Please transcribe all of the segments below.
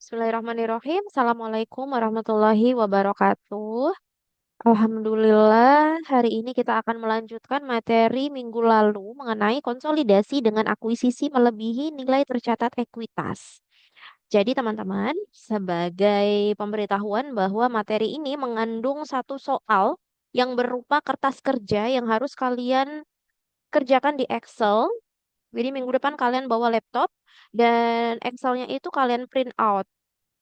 Bismillahirrahmanirrahim. Assalamualaikum warahmatullahi wabarakatuh. Alhamdulillah, hari ini kita akan melanjutkan materi minggu lalu mengenai konsolidasi dengan akuisisi melebihi nilai tercatat ekuitas. Jadi teman-teman, sebagai pemberitahuan bahwa materi ini mengandung satu soal yang berupa kertas kerja yang harus kalian kerjakan di Excel. Jadi minggu depan kalian bawa laptop dan Excelnya itu kalian print out.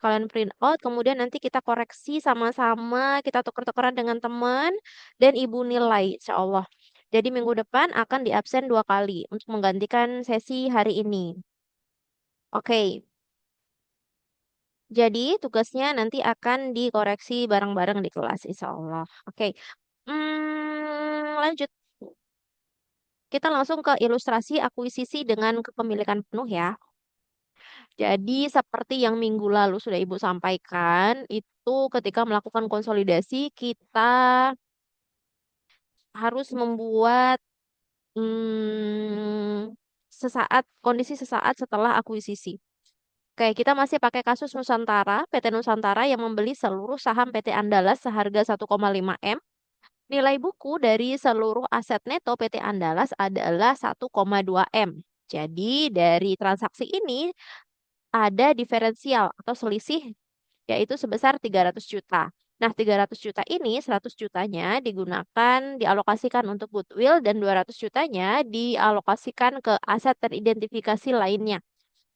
Kalian print out, kemudian nanti kita koreksi sama-sama, kita tuker-tukeran dengan teman, dan ibu nilai, insya Allah. Jadi minggu depan akan diabsen 2 kali untuk menggantikan sesi hari ini. Oke, jadi tugasnya nanti akan dikoreksi bareng-bareng di kelas, insya Allah. Oke, lanjut. Kita langsung ke ilustrasi akuisisi dengan kepemilikan penuh ya. Jadi seperti yang minggu lalu sudah Ibu sampaikan, itu ketika melakukan konsolidasi kita harus membuat kondisi sesaat setelah akuisisi. Oke, kita masih pakai kasus Nusantara, PT Nusantara yang membeli seluruh saham PT Andalas seharga 1,5 M. Nilai buku dari seluruh aset neto PT Andalas adalah 1,2 M. Jadi dari transaksi ini ada diferensial atau selisih yaitu sebesar 300 juta. Nah, 300 juta ini 100 jutanya digunakan dialokasikan untuk goodwill dan 200 jutanya dialokasikan ke aset teridentifikasi lainnya.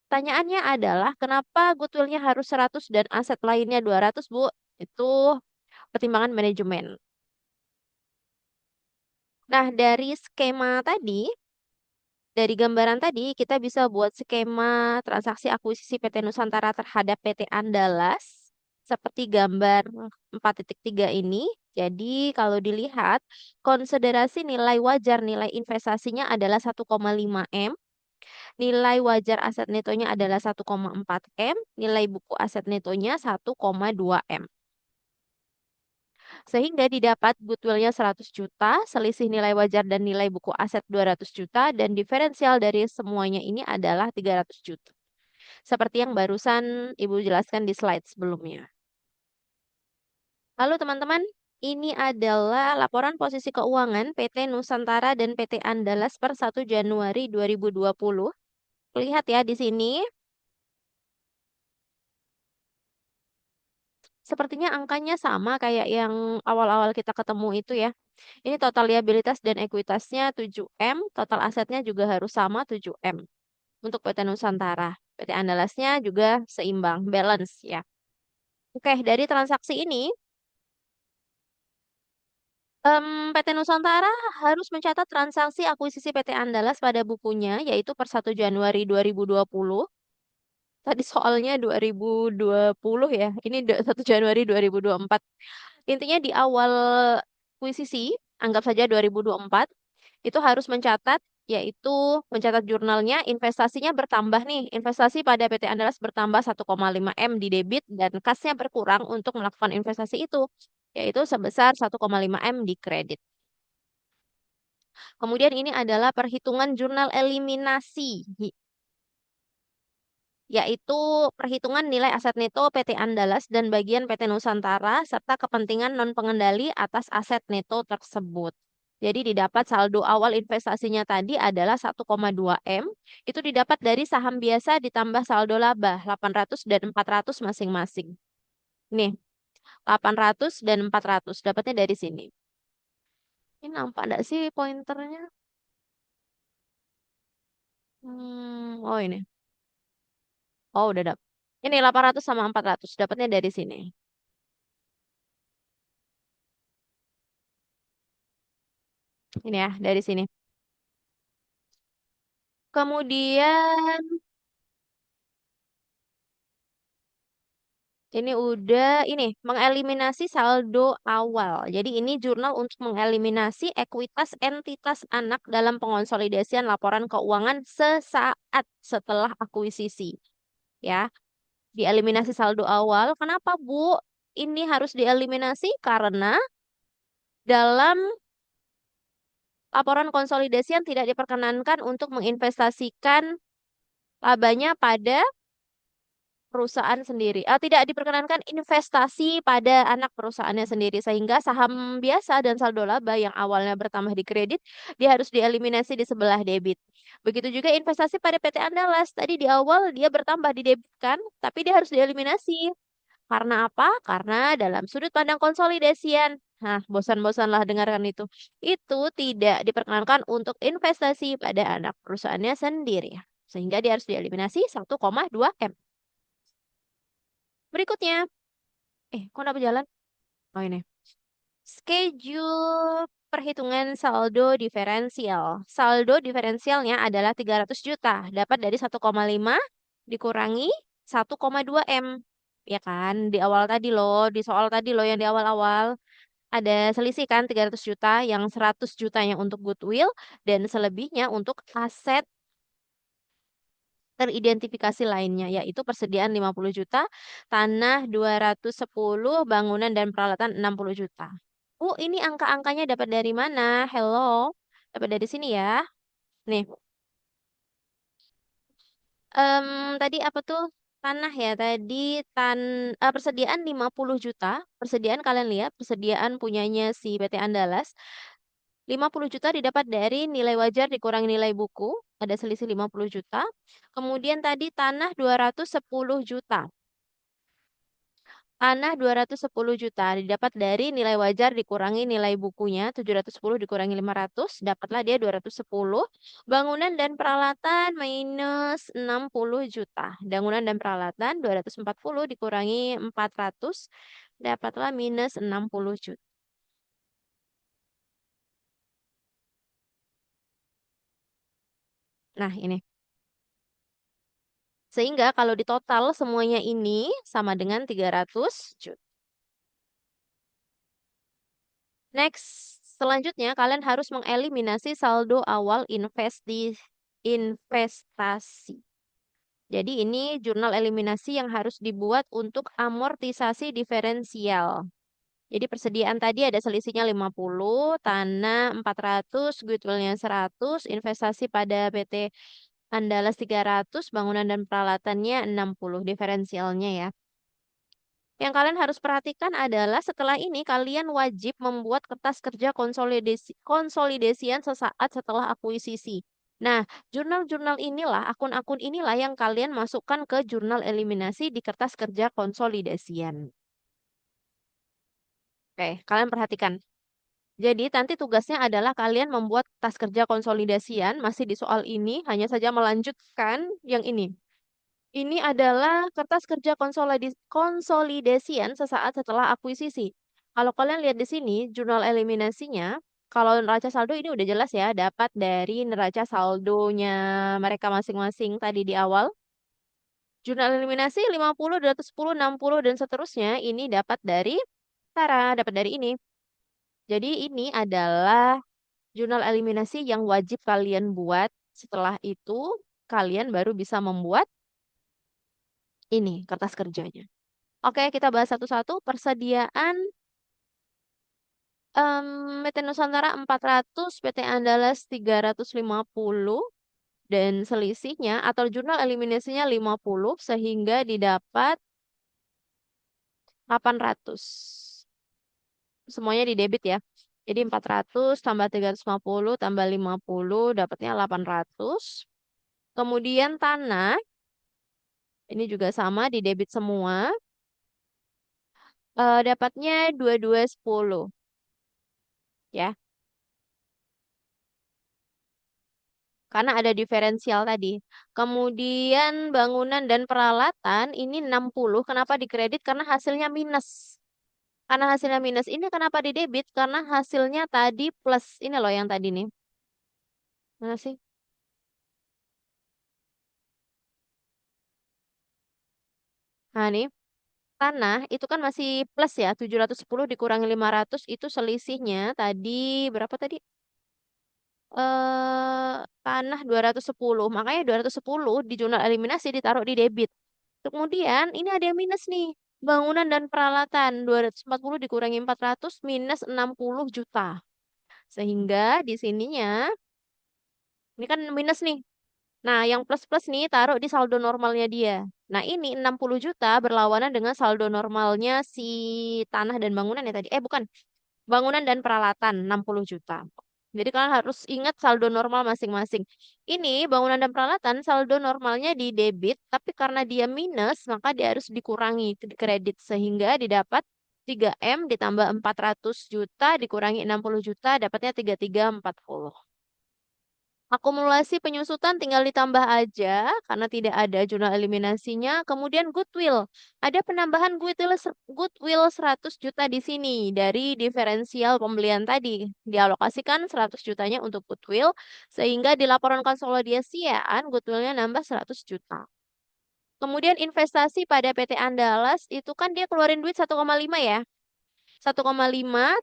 Pertanyaannya adalah kenapa goodwillnya harus 100 dan aset lainnya 200, Bu? Itu pertimbangan manajemen. Nah, dari skema tadi, dari gambaran tadi, kita bisa buat skema transaksi akuisisi PT Nusantara terhadap PT Andalas seperti gambar 4.3 ini. Jadi, kalau dilihat, konsiderasi nilai wajar nilai investasinya adalah 1,5 M, nilai wajar aset netonya adalah 1,4 M, nilai buku aset netonya 1,2 M. Sehingga didapat goodwill-nya 100 juta, selisih nilai wajar dan nilai buku aset 200 juta, dan diferensial dari semuanya ini adalah 300 juta. Seperti yang barusan Ibu jelaskan di slide sebelumnya. Lalu teman-teman, ini adalah laporan posisi keuangan PT Nusantara dan PT Andalas per 1 Januari 2020. Lihat ya di sini. Sepertinya angkanya sama kayak yang awal-awal kita ketemu itu ya. Ini total liabilitas dan ekuitasnya 7M, total asetnya juga harus sama 7M. Untuk PT Nusantara, PT Andalasnya juga seimbang, balance ya. Oke, dari transaksi ini, PT Nusantara harus mencatat transaksi akuisisi PT Andalas pada bukunya, yaitu per 1 Januari 2020. Tadi soalnya 2020 ya, ini 1 Januari 2024. Intinya di awal akuisisi, anggap saja 2024, itu harus mencatat, yaitu mencatat jurnalnya, investasinya bertambah nih. Investasi pada PT Andalas bertambah 1,5 M di debit dan kasnya berkurang untuk melakukan investasi itu, yaitu sebesar 1,5 M di kredit. Kemudian ini adalah perhitungan jurnal eliminasi, yaitu perhitungan nilai aset neto PT Andalas dan bagian PT Nusantara serta kepentingan non-pengendali atas aset neto tersebut. Jadi didapat saldo awal investasinya tadi adalah 1,2 M. Itu didapat dari saham biasa ditambah saldo laba 800 dan 400 masing-masing. Nih, 800 dan 400 dapatnya dari sini. Ini nampak enggak sih pointernya? Oh ini. Oh udah dapet. Ini 800 sama 400 dapatnya dari sini. Ini ya, dari sini. Kemudian ini udah ini mengeliminasi saldo awal. Jadi ini jurnal untuk mengeliminasi ekuitas entitas anak dalam pengonsolidasian laporan keuangan sesaat setelah akuisisi. Ya, dieliminasi saldo awal. Kenapa, Bu? Ini harus dieliminasi karena dalam laporan konsolidasian tidak diperkenankan untuk menginvestasikan labanya pada perusahaan sendiri. Tidak diperkenankan investasi pada anak perusahaannya sendiri, sehingga saham biasa dan saldo laba yang awalnya bertambah di kredit, dia harus dieliminasi di sebelah debit. Begitu juga investasi pada PT Andalas, tadi di awal dia bertambah di debit kan, tapi dia harus dieliminasi. Karena apa? Karena dalam sudut pandang konsolidasian, nah bosan-bosanlah dengarkan itu tidak diperkenankan untuk investasi pada anak perusahaannya sendiri. Sehingga dia harus dieliminasi 1,2 M. Berikutnya, kok kenapa jalan? Oh ini. Schedule perhitungan saldo diferensial. Saldo diferensialnya adalah 300 juta. Dapat dari 1,5 dikurangi 1,2 M. Ya kan? Di awal tadi loh, di soal tadi loh yang di awal-awal. Ada selisih kan 300 juta, yang 100 jutanya untuk goodwill, dan selebihnya untuk aset teridentifikasi lainnya, yaitu persediaan 50 juta, tanah 210, bangunan dan peralatan 60 juta. Bu, ini angka-angkanya dapat dari mana? Hello, dapat dari sini ya. Nih, em, tadi apa tuh? Tanah ya, tadi persediaan 50 juta. Persediaan kalian lihat, persediaan punyanya si PT Andalas. 50 juta didapat dari nilai wajar dikurangi nilai buku, ada selisih 50 juta. Kemudian tadi tanah 210 juta. Tanah 210 juta didapat dari nilai wajar dikurangi nilai bukunya, 710 dikurangi 500, dapatlah dia 210. Bangunan dan peralatan minus 60 juta. Bangunan dan peralatan 240 dikurangi 400, dapatlah minus 60 juta. Nah, ini. Sehingga kalau di total semuanya ini sama dengan 300 juta. Next, selanjutnya kalian harus mengeliminasi saldo awal investasi. Jadi ini jurnal eliminasi yang harus dibuat untuk amortisasi diferensial. Jadi persediaan tadi ada selisihnya 50, tanah 400, goodwill-nya 100, investasi pada PT Andalas 300, bangunan dan peralatannya 60, diferensialnya ya. Yang kalian harus perhatikan adalah setelah ini kalian wajib membuat kertas kerja konsolidasian sesaat setelah akuisisi. Nah, jurnal-jurnal inilah, akun-akun inilah yang kalian masukkan ke jurnal eliminasi di kertas kerja konsolidasian. Oke, kalian perhatikan. Jadi, nanti tugasnya adalah kalian membuat kertas kerja konsolidasian, masih di soal ini, hanya saja melanjutkan yang ini. Ini adalah kertas kerja konsolidasian sesaat setelah akuisisi. Kalau kalian lihat di sini, jurnal eliminasinya, kalau neraca saldo ini udah jelas ya, dapat dari neraca saldonya mereka masing-masing tadi di awal. Jurnal eliminasi 50, 210, 60, dan seterusnya, ini dapat dari, dapat dari ini. Jadi ini adalah jurnal eliminasi yang wajib kalian buat. Setelah itu, kalian baru bisa membuat ini kertas kerjanya. Oke, kita bahas satu-satu. Persediaan PT Nusantara 400, PT Andalas 350, dan selisihnya atau jurnal eliminasinya 50 sehingga didapat 800. Semuanya di debit ya. Jadi 400 tambah 350 tambah 50 dapatnya 800. Kemudian tanah, ini juga sama di debit semua. Dapatnya 2210 ya. Karena ada diferensial tadi. Kemudian bangunan dan peralatan ini 60. Kenapa dikredit? Karena hasilnya minus. Karena hasilnya minus ini kenapa di debit? Karena hasilnya tadi plus. Ini loh yang tadi nih. Mana sih? Nah nih, tanah itu kan masih plus ya. 710 dikurangi 500 itu selisihnya tadi berapa tadi? Tanah 210. Makanya 210 di jurnal eliminasi ditaruh di debit. Kemudian ini ada yang minus nih. Bangunan dan peralatan 240 dikurangi 400 minus 60 juta. Sehingga di sininya ini kan minus nih. Nah, yang plus-plus nih taruh di saldo normalnya dia. Nah, ini 60 juta berlawanan dengan saldo normalnya si tanah dan bangunan ya tadi. Bukan. Bangunan dan peralatan 60 juta. Jadi kalian harus ingat saldo normal masing-masing. Ini bangunan dan peralatan saldo normalnya di debit, tapi karena dia minus, maka dia harus dikurangi di kredit sehingga didapat 3M ditambah 400 juta dikurangi 60 juta dapatnya 3340. Akumulasi penyusutan tinggal ditambah aja karena tidak ada jurnal eliminasinya. Kemudian goodwill. Ada penambahan goodwill 100 juta di sini dari diferensial pembelian tadi. Dialokasikan 100 jutanya untuk goodwill sehingga di laporan konsolidasian goodwillnya nambah 100 juta. Kemudian investasi pada PT Andalas itu kan dia keluarin duit 1,5 ya. 1,5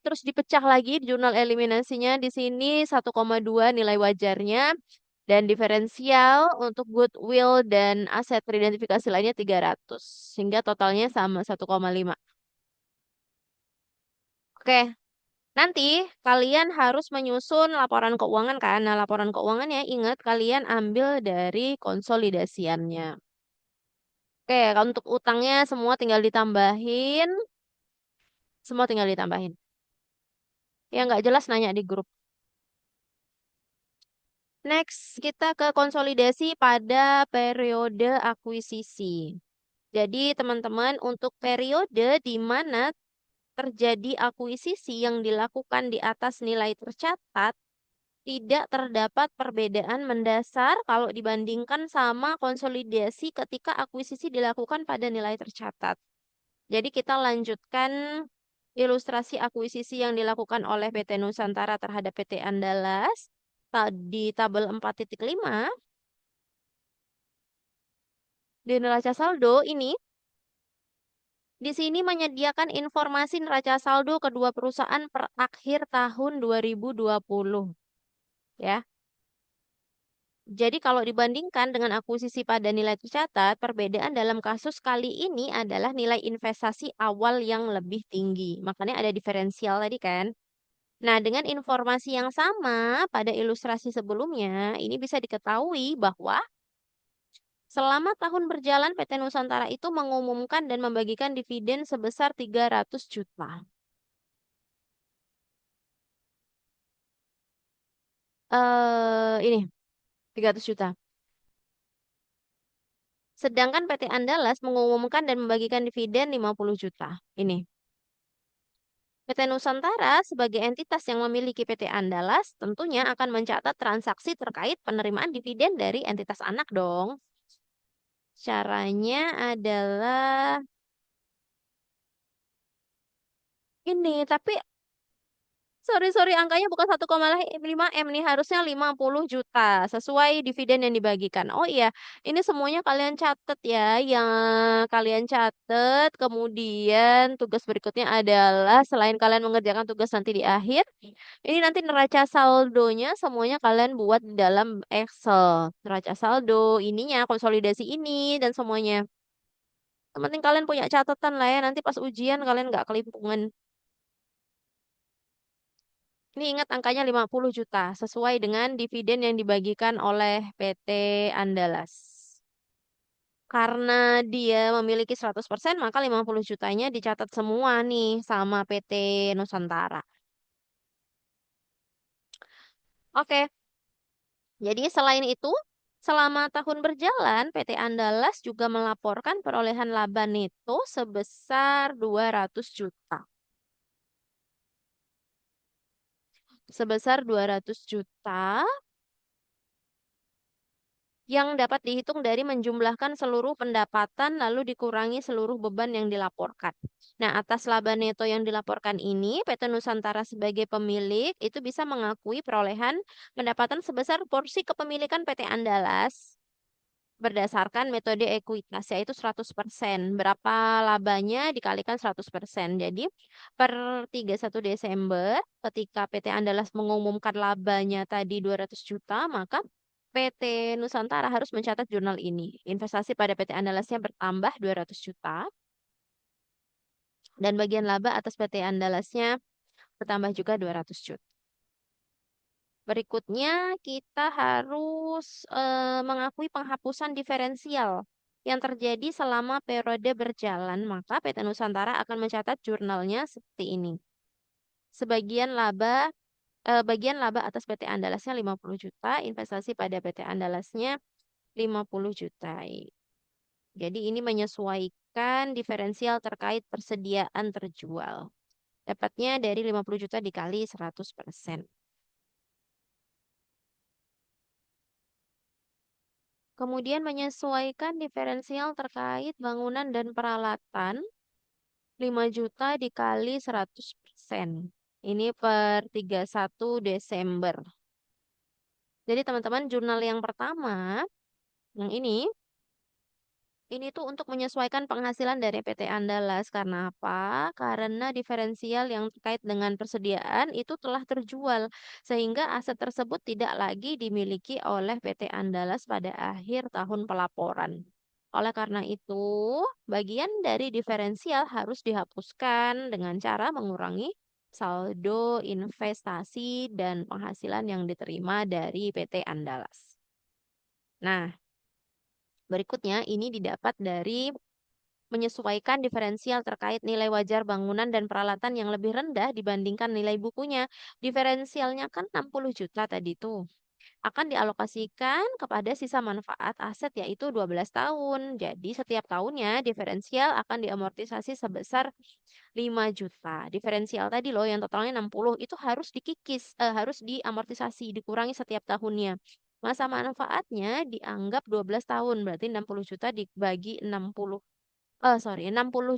terus dipecah lagi di jurnal eliminasinya di sini 1,2 nilai wajarnya dan diferensial untuk goodwill dan aset teridentifikasi lainnya 300 sehingga totalnya sama 1,5. Oke, nanti kalian harus menyusun laporan keuangan kan? Nah, laporan keuangannya ingat kalian ambil dari konsolidasiannya. Oke, kalau untuk utangnya semua tinggal ditambahin, semua tinggal ditambahin. Ya nggak jelas nanya di grup. Next, kita ke konsolidasi pada periode akuisisi. Jadi, teman-teman, untuk periode di mana terjadi akuisisi yang dilakukan di atas nilai tercatat, tidak terdapat perbedaan mendasar kalau dibandingkan sama konsolidasi ketika akuisisi dilakukan pada nilai tercatat. Jadi, kita lanjutkan ilustrasi akuisisi yang dilakukan oleh PT Nusantara terhadap PT Andalas di tabel 4.5. Di neraca saldo ini, di sini menyediakan informasi neraca saldo kedua perusahaan per akhir tahun 2020. Ya. Jadi kalau dibandingkan dengan akuisisi pada nilai tercatat, perbedaan dalam kasus kali ini adalah nilai investasi awal yang lebih tinggi. Makanya ada diferensial tadi kan. Nah, dengan informasi yang sama pada ilustrasi sebelumnya, ini bisa diketahui bahwa selama tahun berjalan, PT Nusantara itu mengumumkan dan membagikan dividen sebesar 300 juta. Ini 300 juta. Sedangkan PT Andalas mengumumkan dan membagikan dividen 50 juta. Ini. PT Nusantara sebagai entitas yang memiliki PT Andalas tentunya akan mencatat transaksi terkait penerimaan dividen dari entitas anak dong. Caranya adalah ini, tapi sorry, angkanya bukan 1,5 M nih, harusnya 50 juta sesuai dividen yang dibagikan. Oh iya, ini semuanya kalian catat ya, yang kalian catat. Kemudian tugas berikutnya adalah selain kalian mengerjakan tugas nanti di akhir, ini nanti neraca saldonya semuanya kalian buat di dalam Excel. Neraca saldo, ininya, konsolidasi ini, dan semuanya. Yang penting kalian punya catatan lah ya, nanti pas ujian kalian nggak kelimpungan. Ini ingat angkanya 50 juta, sesuai dengan dividen yang dibagikan oleh PT Andalas. Karena dia memiliki 100%, maka 50 jutanya dicatat semua nih sama PT Nusantara. Oke, jadi selain itu, selama tahun berjalan, PT Andalas juga melaporkan perolehan laba neto sebesar 200 juta. Sebesar 200 juta yang dapat dihitung dari menjumlahkan seluruh pendapatan lalu dikurangi seluruh beban yang dilaporkan. Nah, atas laba neto yang dilaporkan ini, PT Nusantara sebagai pemilik itu bisa mengakui perolehan pendapatan sebesar porsi kepemilikan PT Andalas berdasarkan metode ekuitas, yaitu 100%. Berapa labanya dikalikan 100%. Jadi, per 31 Desember, ketika PT Andalas mengumumkan labanya tadi 200 juta, maka PT Nusantara harus mencatat jurnal ini. Investasi pada PT Andalasnya bertambah 200 juta, dan bagian laba atas PT Andalasnya bertambah juga 200 juta. Berikutnya, kita harus mengakui penghapusan diferensial yang terjadi selama periode berjalan, maka PT Nusantara akan mencatat jurnalnya seperti ini. Sebagian laba Bagian laba atas PT Andalasnya 50 juta, investasi pada PT Andalasnya 50 juta. Jadi ini menyesuaikan diferensial terkait persediaan terjual. Dapatnya dari 50 juta dikali 100%. Kemudian menyesuaikan diferensial terkait bangunan dan peralatan 5 juta dikali 100%. Ini per 31 Desember. Jadi teman-teman jurnal yang pertama, yang ini tuh untuk menyesuaikan penghasilan dari PT Andalas. Karena apa? Karena diferensial yang terkait dengan persediaan itu telah terjual. Sehingga aset tersebut tidak lagi dimiliki oleh PT Andalas pada akhir tahun pelaporan. Oleh karena itu, bagian dari diferensial harus dihapuskan dengan cara mengurangi saldo investasi dan penghasilan yang diterima dari PT Andalas. Nah, berikutnya ini didapat dari menyesuaikan diferensial terkait nilai wajar bangunan dan peralatan yang lebih rendah dibandingkan nilai bukunya. Diferensialnya kan 60 juta tadi tuh. Akan dialokasikan kepada sisa manfaat aset yaitu 12 tahun. Jadi setiap tahunnya diferensial akan diamortisasi sebesar 5 juta. Diferensial tadi loh yang totalnya 60 itu harus harus diamortisasi, dikurangi setiap tahunnya. Masa manfaatnya dianggap 12 tahun, berarti 60 juta dibagi 60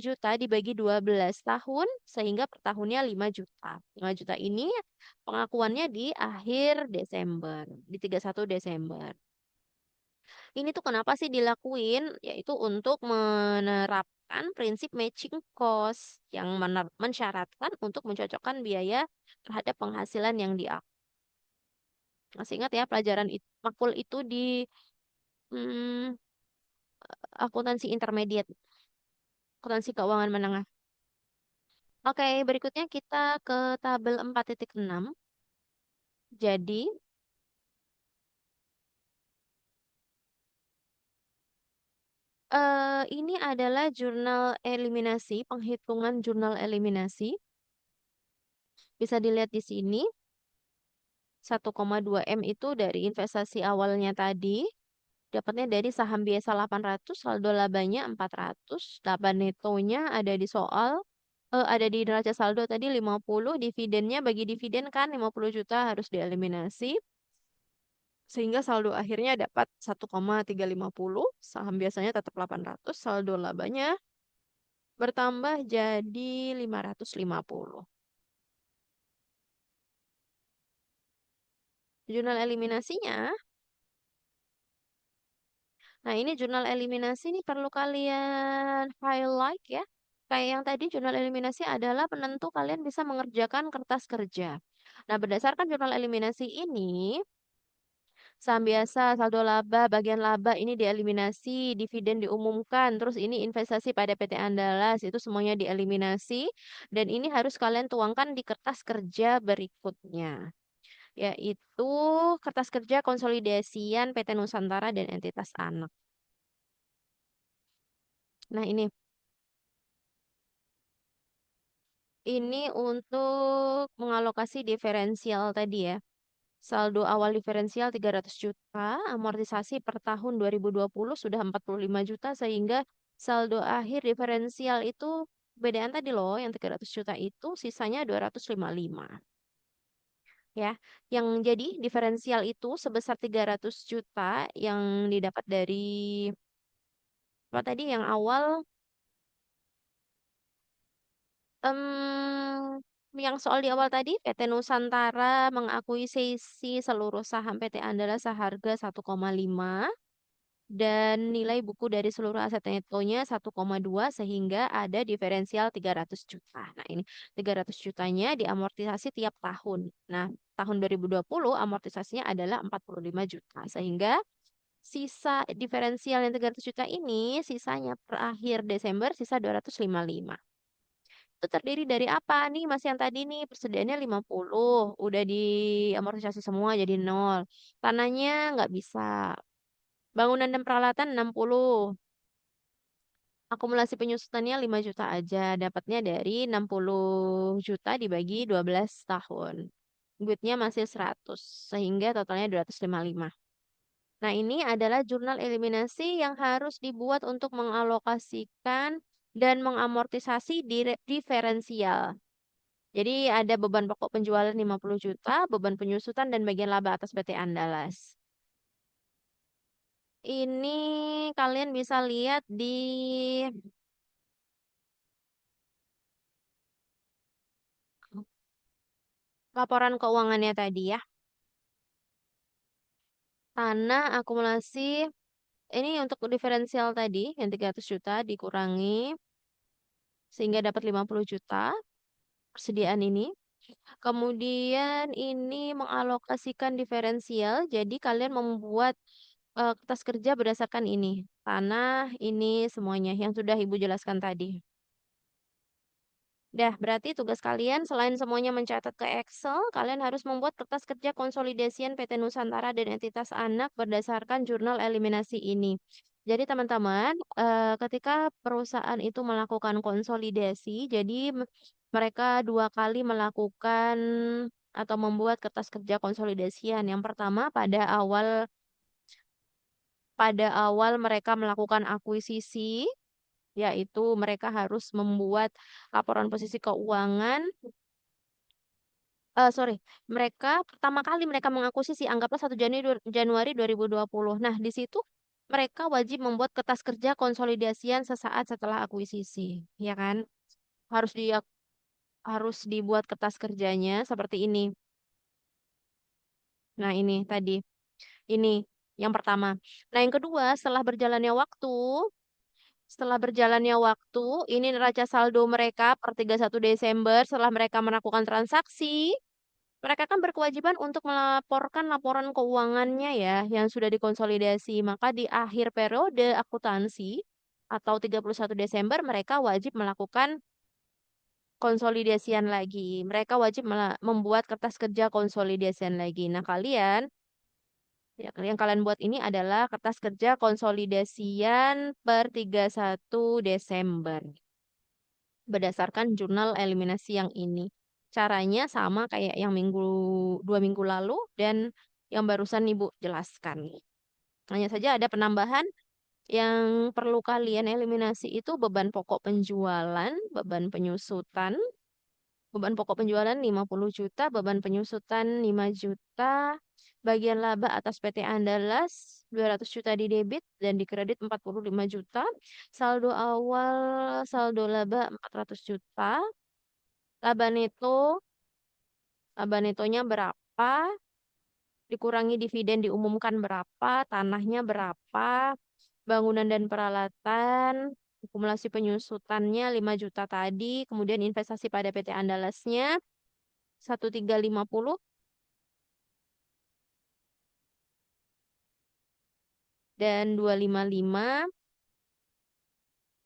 juta dibagi 12 tahun sehingga per tahunnya 5 juta. 5 juta ini pengakuannya di akhir Desember, di 31 Desember. Ini tuh kenapa sih dilakuin? Yaitu untuk menerapkan prinsip matching cost yang mensyaratkan untuk mencocokkan biaya terhadap penghasilan yang diakui. Masih ingat ya pelajaran itu, makul itu di hmm, akuntansi intermediate, akuntansi keuangan menengah. Oke, berikutnya kita ke tabel 4.6. Jadi, ini adalah jurnal eliminasi, penghitungan jurnal eliminasi. Bisa dilihat di sini, 1,2 M itu dari investasi awalnya tadi. Dapatnya dari saham biasa 800, saldo labanya 400, laba netonya ada di soal, ada di neraca saldo tadi 50, dividennya bagi dividen kan 50 juta harus dieliminasi. Sehingga saldo akhirnya dapat 1,350, saham biasanya tetap 800, saldo labanya bertambah jadi 550. Jurnal eliminasinya, nah ini jurnal eliminasi ini perlu kalian highlight ya. Kayak yang tadi jurnal eliminasi adalah penentu kalian bisa mengerjakan kertas kerja. Nah, berdasarkan jurnal eliminasi ini, saham biasa, saldo laba, bagian laba ini dieliminasi, dividen diumumkan, terus ini investasi pada PT Andalas itu semuanya dieliminasi dan ini harus kalian tuangkan di kertas kerja berikutnya, yaitu kertas kerja konsolidasian PT Nusantara dan entitas anak. Nah, ini untuk mengalokasi diferensial tadi ya. Saldo awal diferensial 300 juta, amortisasi per tahun 2020 sudah 45 juta sehingga saldo akhir diferensial itu bedaan tadi loh yang 300 juta itu sisanya 255 ya. Yang jadi diferensial itu sebesar 300 juta yang didapat dari apa tadi yang awal yang soal di awal tadi, PT Nusantara mengakuisisi seluruh saham PT Andala seharga 1,5 dan nilai buku dari seluruh aset netonya 1,2 sehingga ada diferensial 300 juta. Nah, ini 300 jutanya diamortisasi tiap tahun. Nah, tahun 2020 amortisasinya adalah 45 juta sehingga sisa diferensial yang 300 juta ini sisanya per akhir Desember sisa 255. Itu terdiri dari apa nih? Masih yang tadi nih, persediaannya 50. Udah diamortisasi semua jadi nol. Tanahnya nggak bisa. Bangunan dan peralatan 60. Akumulasi penyusutannya 5 juta aja. Dapatnya dari 60 juta dibagi 12 tahun. Duitnya masih 100. Sehingga totalnya 255. Nah, ini adalah jurnal eliminasi yang harus dibuat untuk mengalokasikan dan mengamortisasi diferensial. Jadi ada beban pokok penjualan 50 juta, beban penyusutan dan bagian laba atas PT Andalas. Ini kalian bisa lihat di laporan keuangannya tadi ya. Tanah akumulasi, ini untuk diferensial tadi yang 300 juta dikurangi sehingga dapat 50 juta persediaan ini. Kemudian ini mengalokasikan diferensial, jadi kalian membuat kertas kerja berdasarkan ini. Tanah, ini semuanya yang sudah Ibu jelaskan tadi. Dah, berarti tugas kalian selain semuanya mencatat ke Excel, kalian harus membuat kertas kerja konsolidasian PT Nusantara dan entitas anak berdasarkan jurnal eliminasi ini. Jadi teman-teman, ketika perusahaan itu melakukan konsolidasi, jadi mereka 2 kali melakukan atau membuat kertas kerja konsolidasian. Yang pertama pada awal mereka melakukan akuisisi, yaitu mereka harus membuat laporan posisi keuangan. Sorry, mereka pertama kali mereka mengakuisisi, anggaplah 1 Januari 2020. Nah, di situ mereka wajib membuat kertas kerja konsolidasian sesaat setelah akuisisi, ya kan? Harus di harus dibuat kertas kerjanya seperti ini. Nah, ini tadi. Ini yang pertama. Nah, yang kedua, setelah berjalannya waktu, ini neraca saldo mereka per 31 Desember setelah mereka melakukan transaksi, mereka kan berkewajiban untuk melaporkan laporan keuangannya ya yang sudah dikonsolidasi. Maka di akhir periode akuntansi atau 31 Desember mereka wajib melakukan konsolidasian lagi. Mereka wajib membuat kertas kerja konsolidasian lagi. Nah, ya, yang kalian buat ini adalah kertas kerja konsolidasian per 31 Desember berdasarkan jurnal eliminasi yang ini. Caranya sama kayak yang 2 minggu lalu dan yang barusan Ibu jelaskan. Hanya saja ada penambahan yang perlu kalian eliminasi itu beban pokok penjualan, beban penyusutan. Beban pokok penjualan 50 juta, beban penyusutan 5 juta, bagian laba atas PT Andalas 200 juta di debit dan di kredit 45 juta, saldo awal, saldo laba 400 juta, laba neto, laba netonya berapa, dikurangi dividen diumumkan berapa, tanahnya berapa, bangunan dan peralatan, akumulasi penyusutannya 5 juta tadi, kemudian investasi pada PT Andalasnya 1350 dan 255,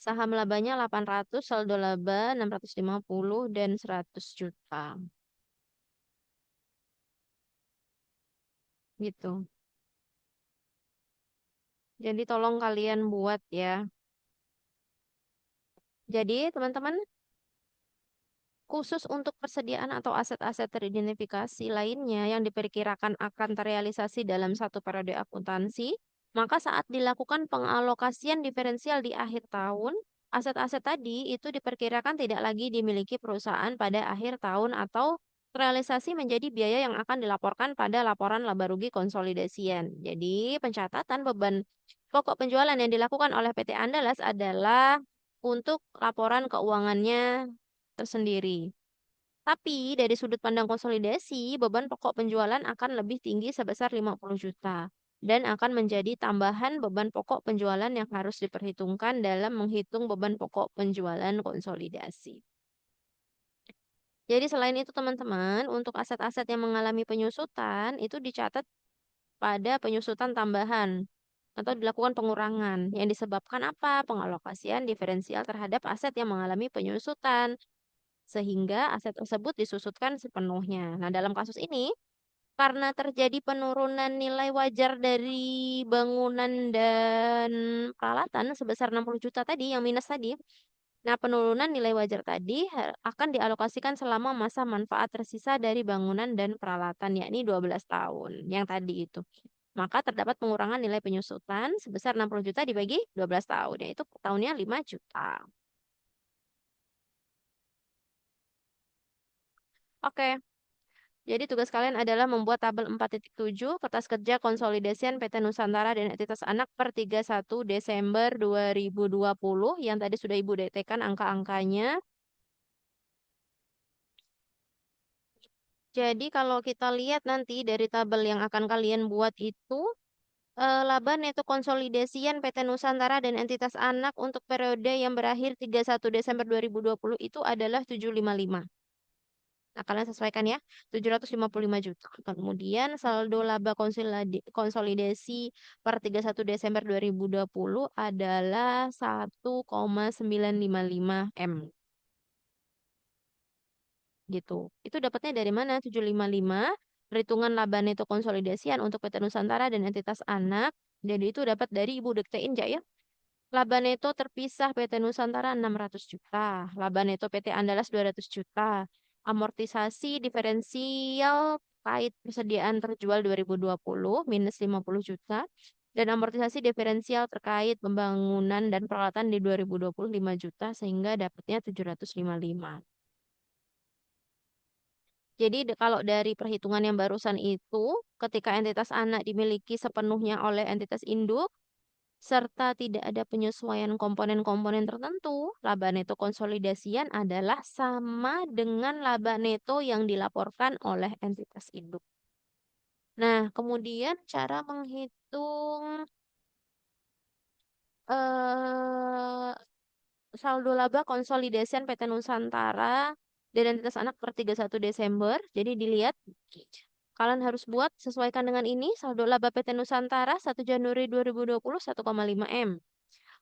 saham labanya 800, saldo laba 650 dan 100 juta. Gitu. Jadi tolong kalian buat ya. Jadi teman-teman, khusus untuk persediaan atau aset-aset teridentifikasi lainnya yang diperkirakan akan terrealisasi dalam satu periode akuntansi, maka saat dilakukan pengalokasian diferensial di akhir tahun, aset-aset tadi itu diperkirakan tidak lagi dimiliki perusahaan pada akhir tahun atau terrealisasi menjadi biaya yang akan dilaporkan pada laporan laba rugi konsolidasian. Jadi, pencatatan beban pokok penjualan yang dilakukan oleh PT Andalas adalah untuk laporan keuangannya tersendiri. Tapi dari sudut pandang konsolidasi, beban pokok penjualan akan lebih tinggi sebesar 50 juta dan akan menjadi tambahan beban pokok penjualan yang harus diperhitungkan dalam menghitung beban pokok penjualan konsolidasi. Jadi selain itu teman-teman, untuk aset-aset yang mengalami penyusutan itu dicatat pada penyusutan tambahan atau dilakukan pengurangan yang disebabkan apa? Pengalokasian diferensial terhadap aset yang mengalami penyusutan. sehingga aset tersebut disusutkan sepenuhnya. Nah, dalam kasus ini, karena terjadi penurunan nilai wajar dari bangunan dan peralatan sebesar 60 juta tadi, yang minus tadi, nah, penurunan nilai wajar tadi akan dialokasikan selama masa manfaat tersisa dari bangunan dan peralatan, yakni 12 tahun, yang tadi itu. Maka terdapat pengurangan nilai penyusutan sebesar 60 juta dibagi 12 tahun, yaitu tahunnya 5 juta. Oke, jadi tugas kalian adalah membuat tabel 4.7 kertas kerja konsolidasian PT Nusantara dan entitas anak per 31 Desember 2020 yang tadi sudah Ibu detekkan angka-angkanya. Jadi kalau kita lihat nanti dari tabel yang akan kalian buat itu, laba neto konsolidasian PT Nusantara dan entitas anak untuk periode yang berakhir 31 Desember 2020 itu adalah 755. Nah, kalian sesuaikan ya, 755 juta. Kemudian saldo laba konsolidasi per 31 Desember 2020 adalah 1,955 M. Gitu. Itu dapatnya dari mana? 755 perhitungan laba neto konsolidasian untuk PT Nusantara dan entitas anak. Jadi itu dapat dari Ibu dektein ya. Laba neto terpisah PT Nusantara 600 juta. Laba neto PT Andalas 200 juta. Amortisasi diferensial terkait persediaan terjual 2020 minus 50 juta. Dan amortisasi diferensial terkait pembangunan dan peralatan di 2020 5 juta sehingga dapatnya 755. Jadi kalau dari perhitungan yang barusan itu, ketika entitas anak dimiliki sepenuhnya oleh entitas induk, serta tidak ada penyesuaian komponen-komponen tertentu, laba neto konsolidasian adalah sama dengan laba neto yang dilaporkan oleh entitas induk. Nah, kemudian cara menghitung eh, saldo laba konsolidasian PT Nusantara dan entitas anak per 31 Desember. Jadi dilihat, kalian harus buat sesuaikan dengan ini. Saldo laba PT Nusantara 1 Januari 2020 1,5 M.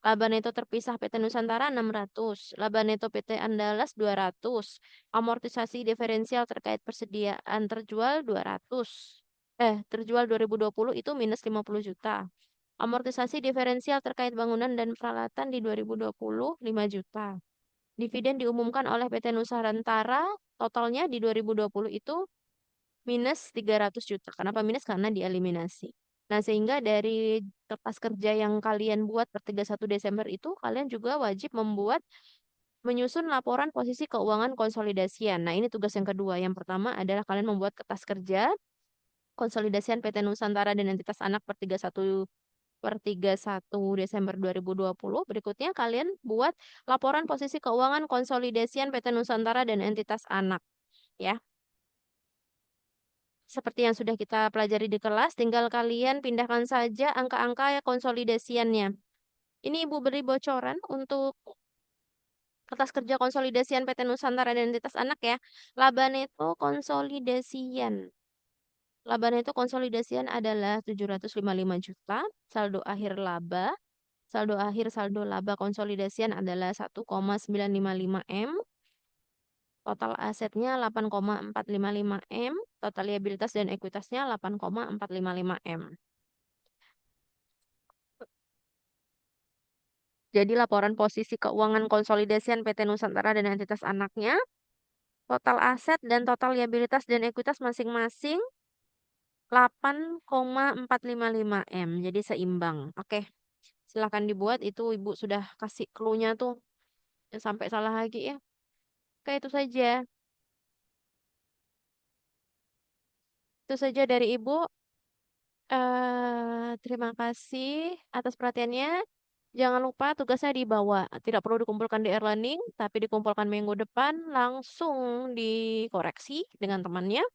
Laba neto terpisah PT Nusantara 600. Laba neto PT Andalas 200. Amortisasi diferensial terkait persediaan terjual 200. Terjual 2020 itu minus 50 juta. Amortisasi diferensial terkait bangunan dan peralatan di 2020 5 juta. Dividen diumumkan oleh PT Nusantara totalnya di 2020 itu minus 300 juta. Kenapa minus? Karena dieliminasi. Nah, sehingga dari kertas kerja yang kalian buat per 31 Desember itu, kalian juga wajib menyusun laporan posisi keuangan konsolidasian. Nah, ini tugas yang kedua. Yang pertama adalah kalian membuat kertas kerja konsolidasian PT Nusantara dan entitas anak per 31 Desember 2020. Berikutnya kalian buat laporan posisi keuangan konsolidasian PT Nusantara dan entitas anak. Ya, seperti yang sudah kita pelajari di kelas, tinggal kalian pindahkan saja angka-angka konsolidasiannya. Ini Ibu beri bocoran untuk kertas kerja konsolidasian PT Nusantara dan entitas anak ya. Laba neto konsolidasian. Laba neto konsolidasian adalah 755 juta. Saldo akhir laba. Saldo laba konsolidasian adalah 1,955 M. Total asetnya 8,455 M. Total liabilitas dan ekuitasnya 8,455 M. Jadi laporan posisi keuangan konsolidasian PT Nusantara dan entitas anaknya, total aset dan total liabilitas dan ekuitas masing-masing 8,455 M. Jadi seimbang. Oke, silahkan dibuat. Itu Ibu sudah kasih clue-nya tuh. Jangan sampai salah lagi ya. Oke, itu saja. Itu saja dari Ibu. Terima kasih atas perhatiannya. Jangan lupa tugasnya dibawa. Tidak perlu dikumpulkan di e-learning, tapi dikumpulkan minggu depan langsung dikoreksi dengan temannya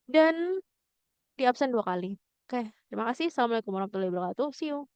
dan di absen 2 kali. Oke, terima kasih. Assalamualaikum warahmatullahi wabarakatuh. See you.